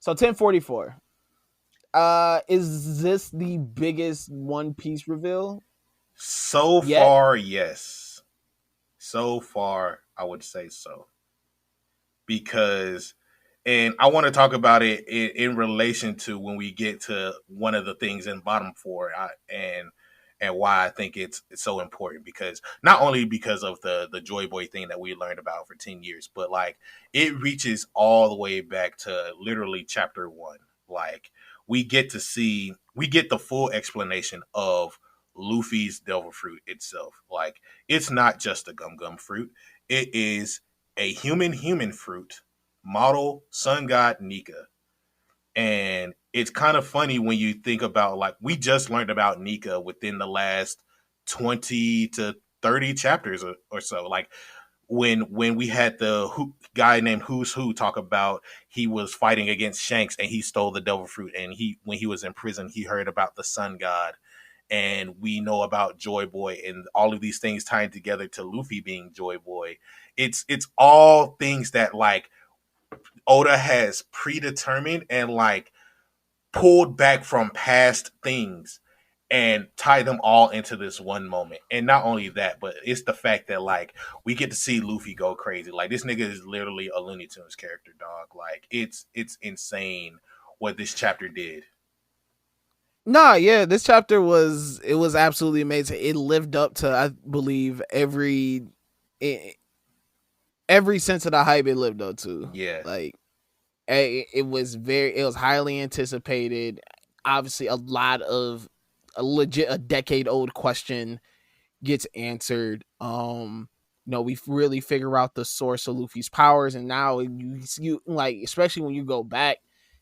So 1044. Is this the biggest One Piece reveal So yet? far, yes. So far, I would say so. Because and I want to talk about it in relation to when we get to one of the things in bottom four, and why I think it's so important, because not only because of the Joy Boy thing that we learned about for 10 years, but like it reaches all the way back to literally chapter one. Like we get the full explanation of Luffy's devil fruit itself. Like it's not just a gum gum fruit; it is a human fruit, model sun god Nika. And it's kind of funny when you think about, like, we just learned about Nika within the last 20 to 30 chapters or so. Like when we had the guy named Who's Who talk about he was fighting against Shanks and he stole the devil fruit, and he when he was in prison he heard about the sun god, and we know about Joy Boy and all of these things tying together to Luffy being Joy Boy. It's all things that like Oda has predetermined and like pulled back from past things and tie them all into this one moment. And not only that, but it's the fact that like we get to see Luffy go crazy. Like this nigga is literally a Looney Tunes character, dog. Like it's insane what this chapter did. Nah, yeah, this chapter was absolutely amazing. It lived up to, I believe, e- every sense of the hype it lived up to. Yeah. Like it was highly anticipated. Obviously, a legit a decade old question gets answered. We really figure out the source of Luffy's powers, and now you like, especially when you go back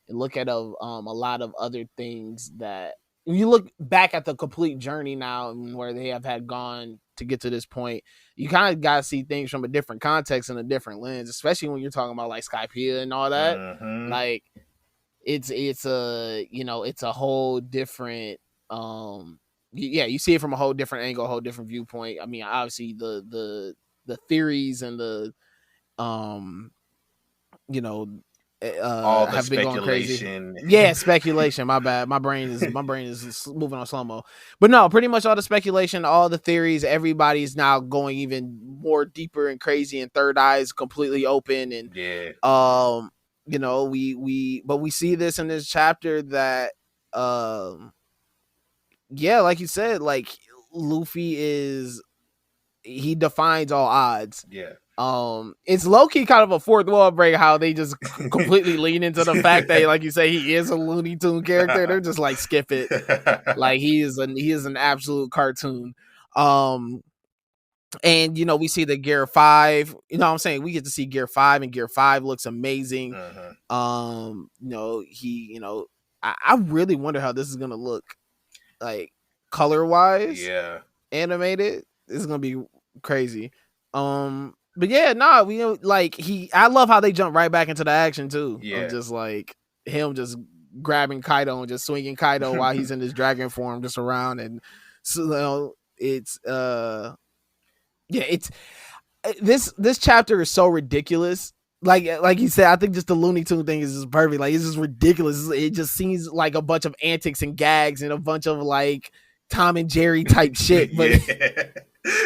and look at a lot of other things that when you look back at the complete journey now and where they have had gone to get to this point, you kind of got to see things from a different context and a different lens, especially when you're talking about like Skypiea and all that. Mm-hmm. Like it's a whole different yeah, you see it from a whole different angle, a whole different viewpoint. I mean, obviously the theories and the um you know All the have been going crazy. speculation. Yeah, speculation. My bad. My brain is moving on slow mo. But no, pretty much all the speculation, all the theories. Everybody's now going even more deeper and crazy, and third eye is completely open. And Yeah. um, we see this in this chapter that yeah, like you said, like Luffy he defines all odds. Yeah. It's low key kind of a fourth wall break how they just completely lean into the fact that, like you say, he is a Looney Tune character. They're just like skip it, like he is an absolute cartoon. Um, and we see the Gear 5. What I'm saying, we get to see Gear 5, and Gear 5 looks amazing. Uh-huh. He, I really wonder how this is gonna look, like color wise, Yeah. animated. This is gonna be crazy. But yeah, nah, we like I love how they jump right back into the action too, of Yeah. just like him just grabbing Kaido and just swinging Kaido while he's in his dragon form just around. And so it's yeah, it's this chapter is so ridiculous. Like you said, I think just the Looney Tune thing is just perfect. Like it's just ridiculous. It just seems like a bunch of antics and gags and a bunch of like Tom and Jerry type shit. But Yeah.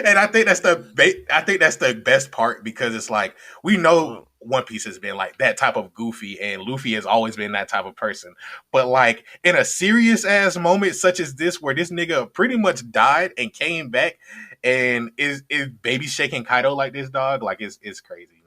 And I think that's the best part, because it's like we know One Piece has been like that type of goofy, and Luffy has always been that type of person. But like in a serious ass moment such as this, where this nigga pretty much died and came back and is baby shaking Kaido like this, dog, like it's crazy.